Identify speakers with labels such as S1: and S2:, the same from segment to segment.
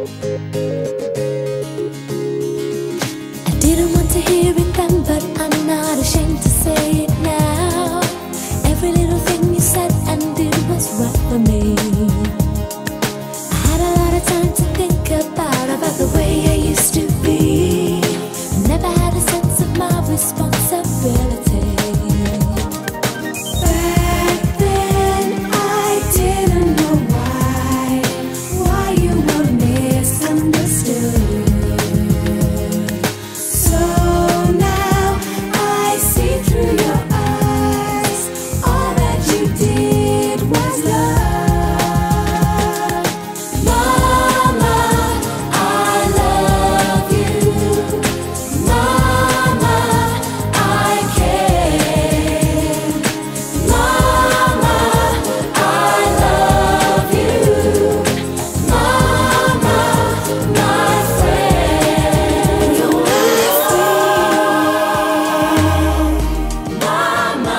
S1: I didn't want to hear it then, but I'm not ashamed to say it now. Every little thing you said and did was right for me. I had a lot of time to think about the way I used to be. I never had a sense of my responsibility. Back then I didn't know why you were misunderstood. So now I see through your eyes. All that you did was love. Mama, I love you. Mama, I care. Mama, I love you. Mama, my friend. You're my friend. Mama,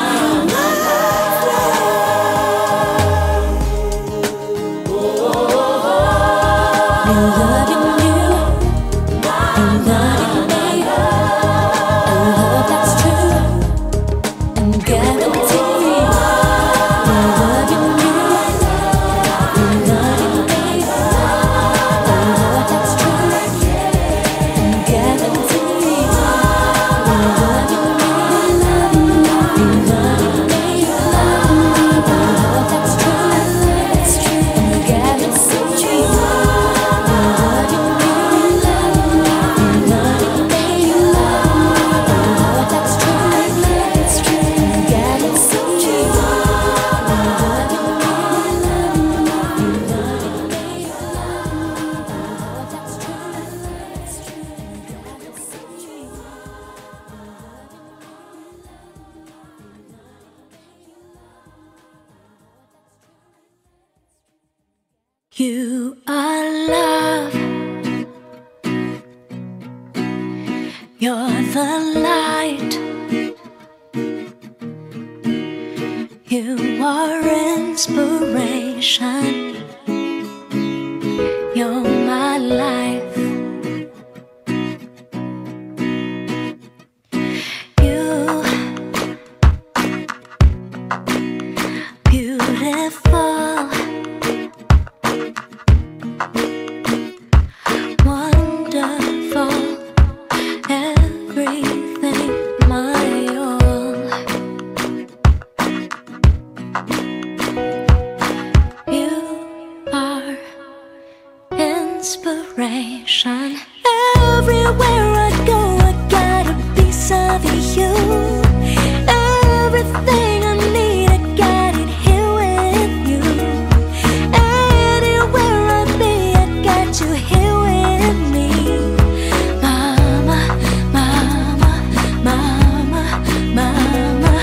S1: you are love. You're the light. You are inspiration. You're my life. You, beautiful, wonderful, everything, my all. You are inspiration. Everywhere I go, I got a piece of you. Everything I need, I got it here with you. Anywhere I be, I got you here with me. Mama, mama, mama, mama.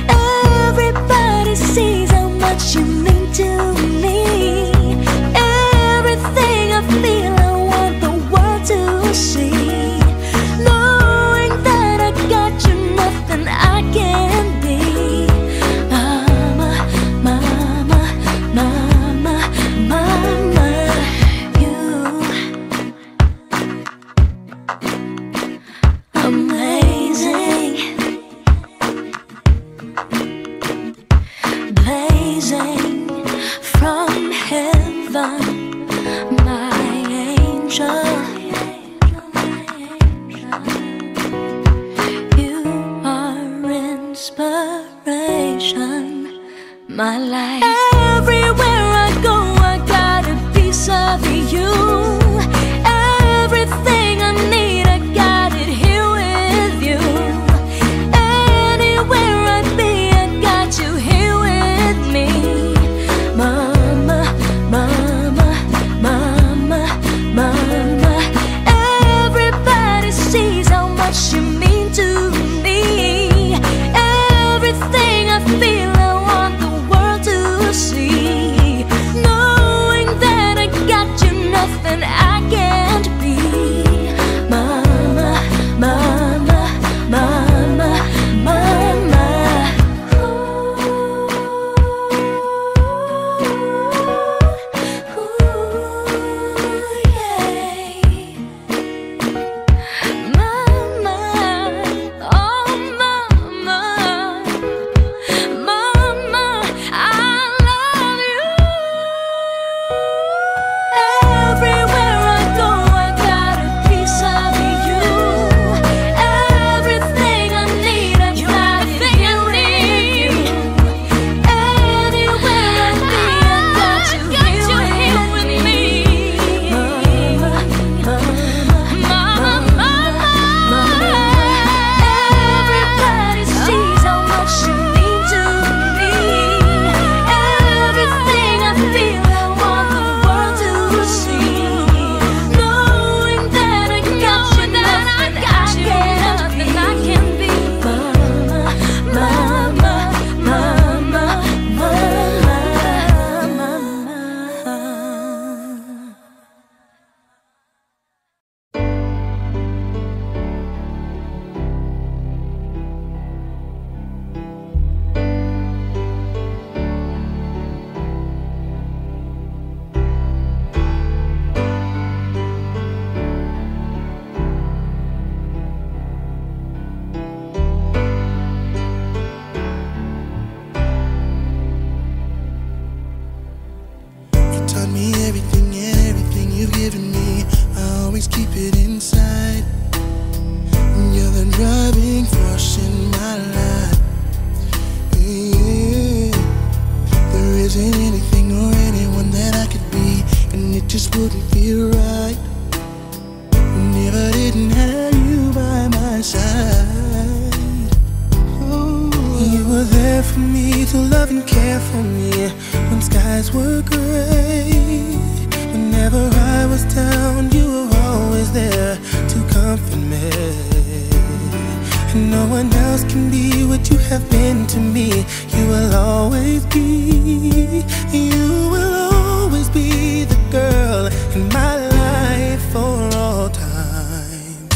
S1: Everybody sees how much you mean to me. Everything I feel, I want the world to see. Knowing that I got you, nothing I can be. Mama, mama, mama, mama. You amazing, blazing from heaven, my angel. You are inspiration, my life. Everywhere I go, I got a piece of you. Everything I need, I got it here with you. Anywhere I be, I got you here with me. Mama, mama, mama, mama. Everybody sees how much you mean to me. Everything I feel, I want the world to see. Knowing that I got you,
S2: you've given me, I always keep it inside. You're the driving force in my life. Yeah. There isn't anything or anyone that I could be, and it just wouldn't feel right if I didn't have you by my side. Oh. You were there for me to love and care for me when skies were gray. Whenever I was down, you were always there to comfort me. And no one else can be what you have been to me. You will always be, you will always be the girl in my life for all time.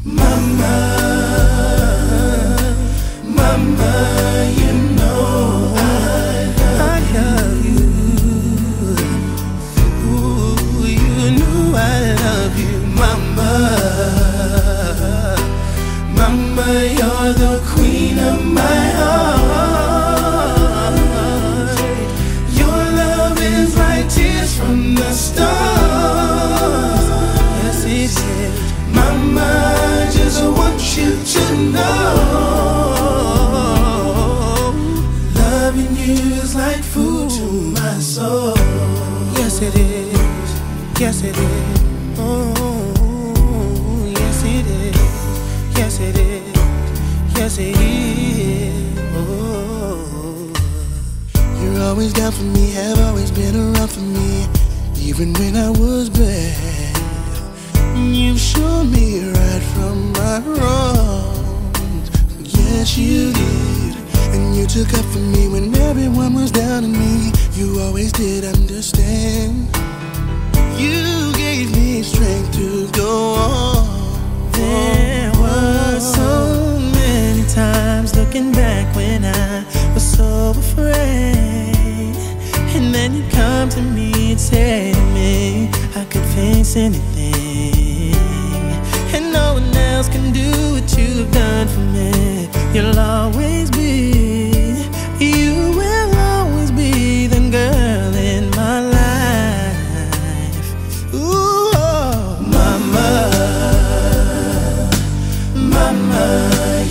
S2: Mama, mama, you know I love you. Ooh, you know I love you, mama. Mama, you're the queen of my heart. Your love is like tears from the stars. Yes, it is. Mama, I just want you to know, loving you is like food to my soul. Yes, it is. Yes, it is. Oh, yes, it is. Yes, it is. Yes, it is. Oh. You're always down for me, have always been around for me, even when I was bad. You've shown me right from my wrongs. Yes, you did. And you took up for me when everyone was down on me. You always did understand. You gave me strength to go on. There were so many times looking back when I was so afraid, and then you come to me and say to me I could face anything, and no one else can do what you've done for me. You'll always be, you will always be the girl in my life. Ooh, oh, mama. Mama,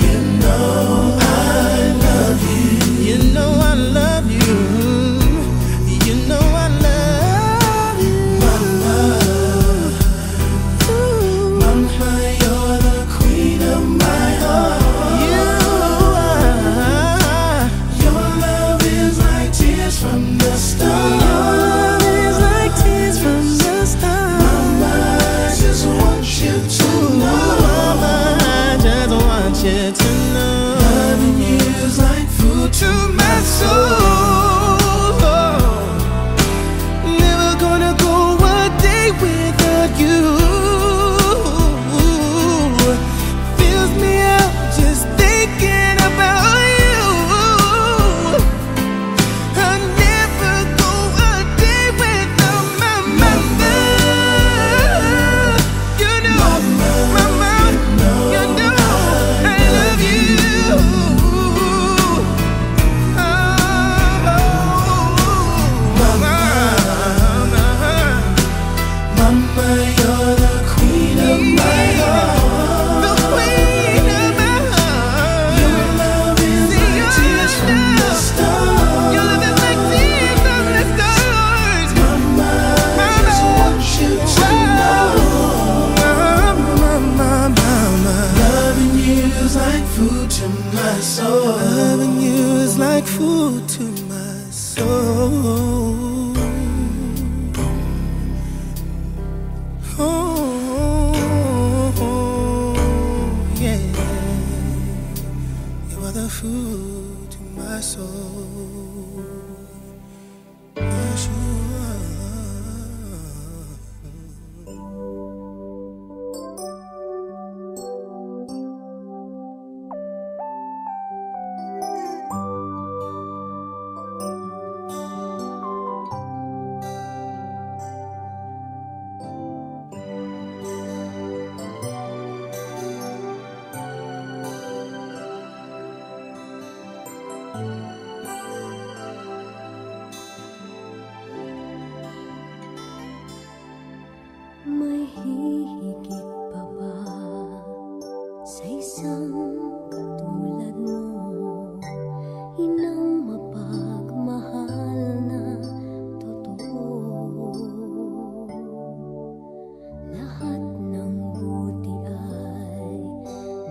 S2: you know I love you. You know I love you. You know I love you. Mama, ooh. Mama, you're the queen of my heart. You are. Your love is like tears from the stars. Your love is like tears from the stars. Mama, I just want you to know. You to know, loving you is like food to my soul. Never gonna go a day without you. Fills me up just thinking about you. I'll never go a day without my mama. You know, mama, you know. Loving you is like food to my soul. Oh, yeah. You are the food to my soul. Yes, you are.
S1: hihigit pa ba sa isang katulad mo? Inang mapagmahal na totoo. Lahat ng buti ay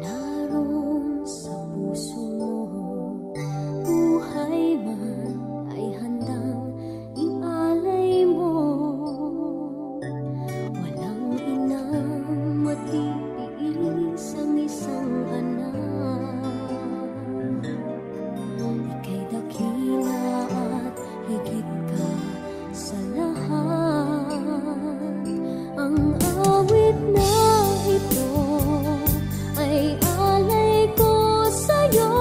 S1: naroon sa puso mo. Buhay man ay handang ialay mo. Walang inang matitiis ang isang anak. Ika'y dakila at higit ka sa lahat. Ang awit na ito ay alay ko sa'yo.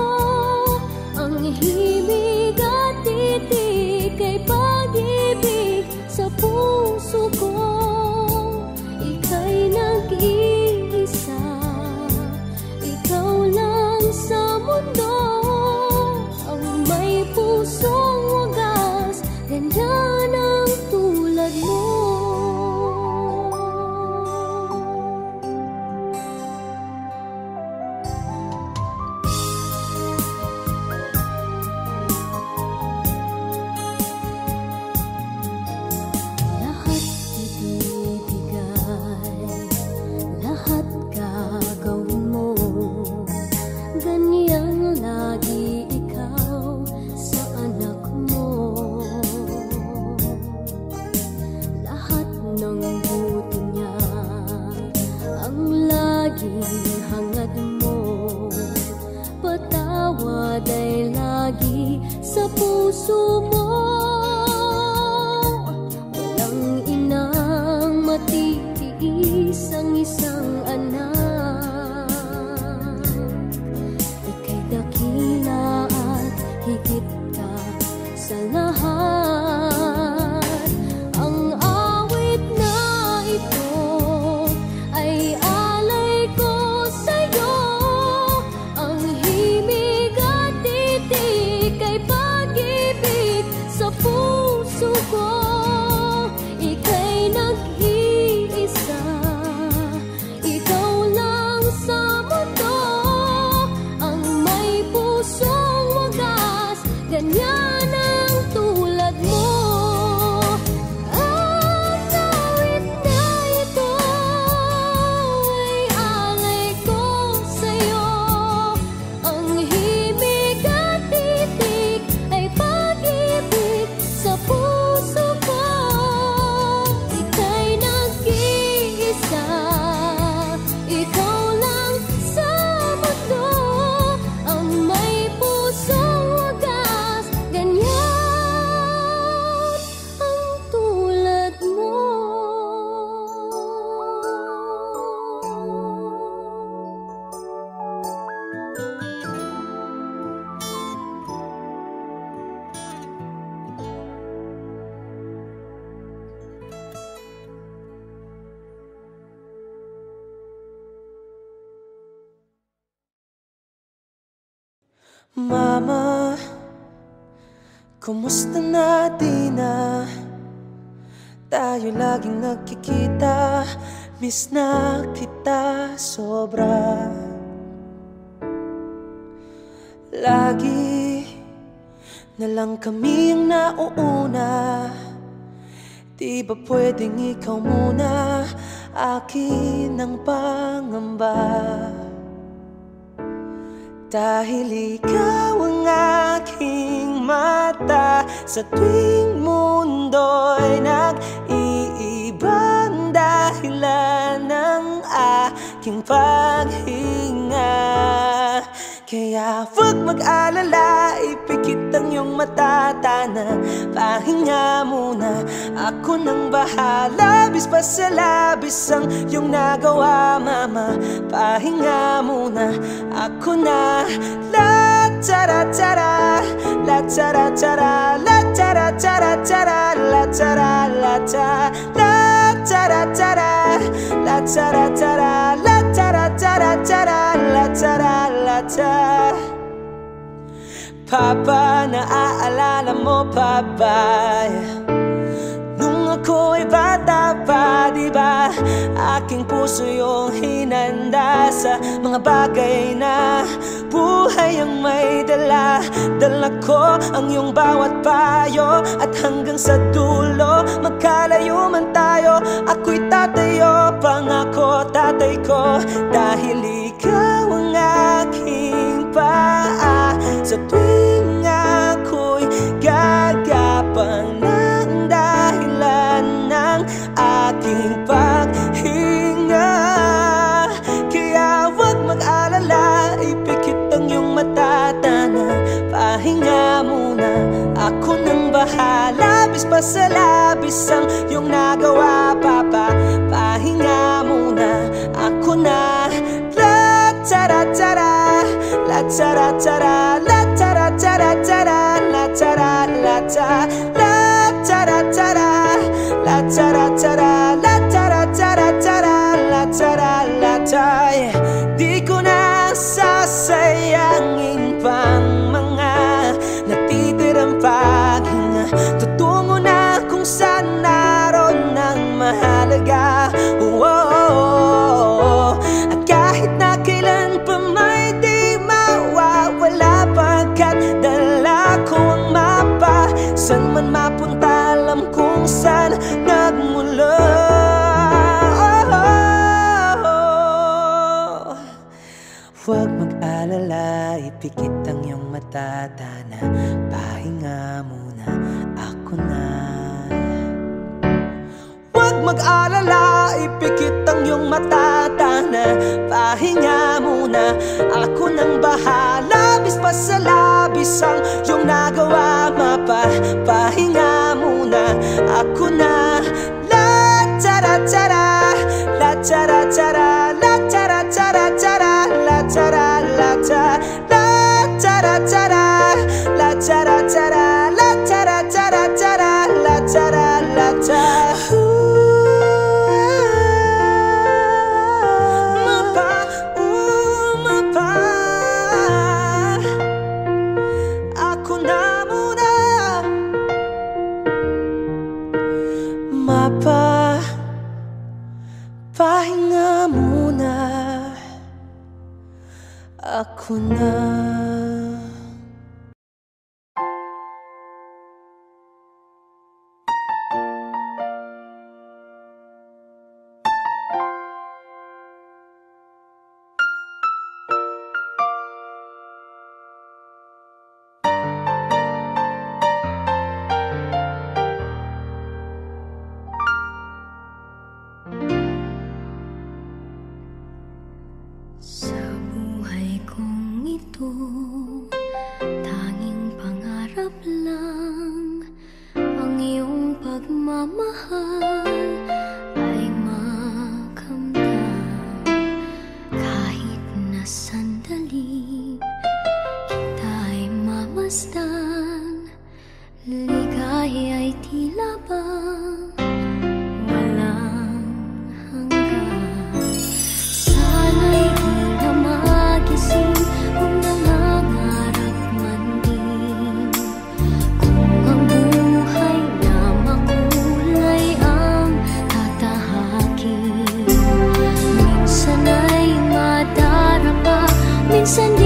S1: Ang himig at titik ay pag-ibig sa puso ko. Ika'y nag-iisa, ikaw lang sa mundo. Ang may pusong wagas, ganyan ang tulad mo. Lahat ibibigay, lahat gagawin mo. Ganyang lagi ikaw sa anak mo. Lahat ng buti niya ang laging hangad mo. Patawad ay lagi sa puso mo. Walang inang matitiis ang isang anak. Ika'y dakila at higit ka sa lahat. Ang awit na ito ay alay ko sa'yo. Ang himig at titik ay pag-ibig sa puso ko. Ika'y nag-iisa, ikaw lang sa mundo. Ang may pusong wagas, ganyan ang tulad mo. Ang awit na ito ay alay ko sa'yo. Ang himig at titik ay pag-ibig sa puso ko. Ika'y nag-iisa, ikaw lang sa mundo. Ang may pusong wagas, ganyan ang tulad mo.
S2: Mama, kumusta na di na tayo laging nagkikita? Miss na kita sobra. Lagi na lang kami ang nauuna. Di ba pwedeng ikaw muna? Akin ang pangamba. Dahil ikaw ang aking mata, sa tuwing mundo'y nag-iibang dahilan ng aking paghinga. Kaya huwag mag-alala, ipikit ang iyong mata, tana, pahinga muna. Ako nang bahala, bis pa sa labis ang iyong nagawa, mama. Pahinga muna, ako na. La tara tara, la tara tara, la tara tara tara, la tara la ta, la tara tara, la tara tara, la tara tara tara, la tara la ta. Papa, naaalala mo pa ba? Nung ako'y bata pa, di
S3: iba. Aking puso yung hinanda sa mga bagay na buhay ang may dala. Dala ko ang iyong bawat payo, at hanggang sa dulo magkalayo man tayo. Ako'y tatayo, pangako tatay ko, dahil ikaw ang aking paa. Sa tuwing ako'y gagapang ng dahilan ng aking paghinga. Kaya huwag mag-alala, ipikit ang iyong mata, tana, pahinga muna. Ako nang bahala, bis pa sa labis ang iyong nagawa, papa. Pahinga muna, ako na. La tara tara, la tara tara, la tara tara tara, la tara la ta, la tara tara, la tara tara, la tara tara tara, la tara la ta. Di ko na sasayangin pang mga natitirang paghinga. Tutungo na kung saan naroon ang mahalaga. At kahit na kailan pa may di mawawala, pagkat dala ko ang mapa. San man mapunta, alam kung saan nagmula. Huwag mag-alala, ipikit ang iyong mata, tana, pahinga muna, ako na. Huwag mag-alala, ipikit ang iyong mata, tana, pahinga muna. Ako nang bahala, bis pa sa labis ang iyong nagawa, mapa. Pahinga muna, ako na. La tara tara, la tara tara, la tara tara tara, la tara la ta, la tara tara, la tara tara, la tara tara tara, la tara la ta. Mapa, pahinga muna, ako na.
S1: Sa buhay kong ito, tanging pangarap lang ang iyong pagmamahal ay makamdam. Kahit na sandali kita'y mamasdan, ligay ay tila bang walang hanggan. Sana'y magising kung nangangarap man din, kung ang buhay na makulay ang tatahakin. Minsan ay madarapa, minsan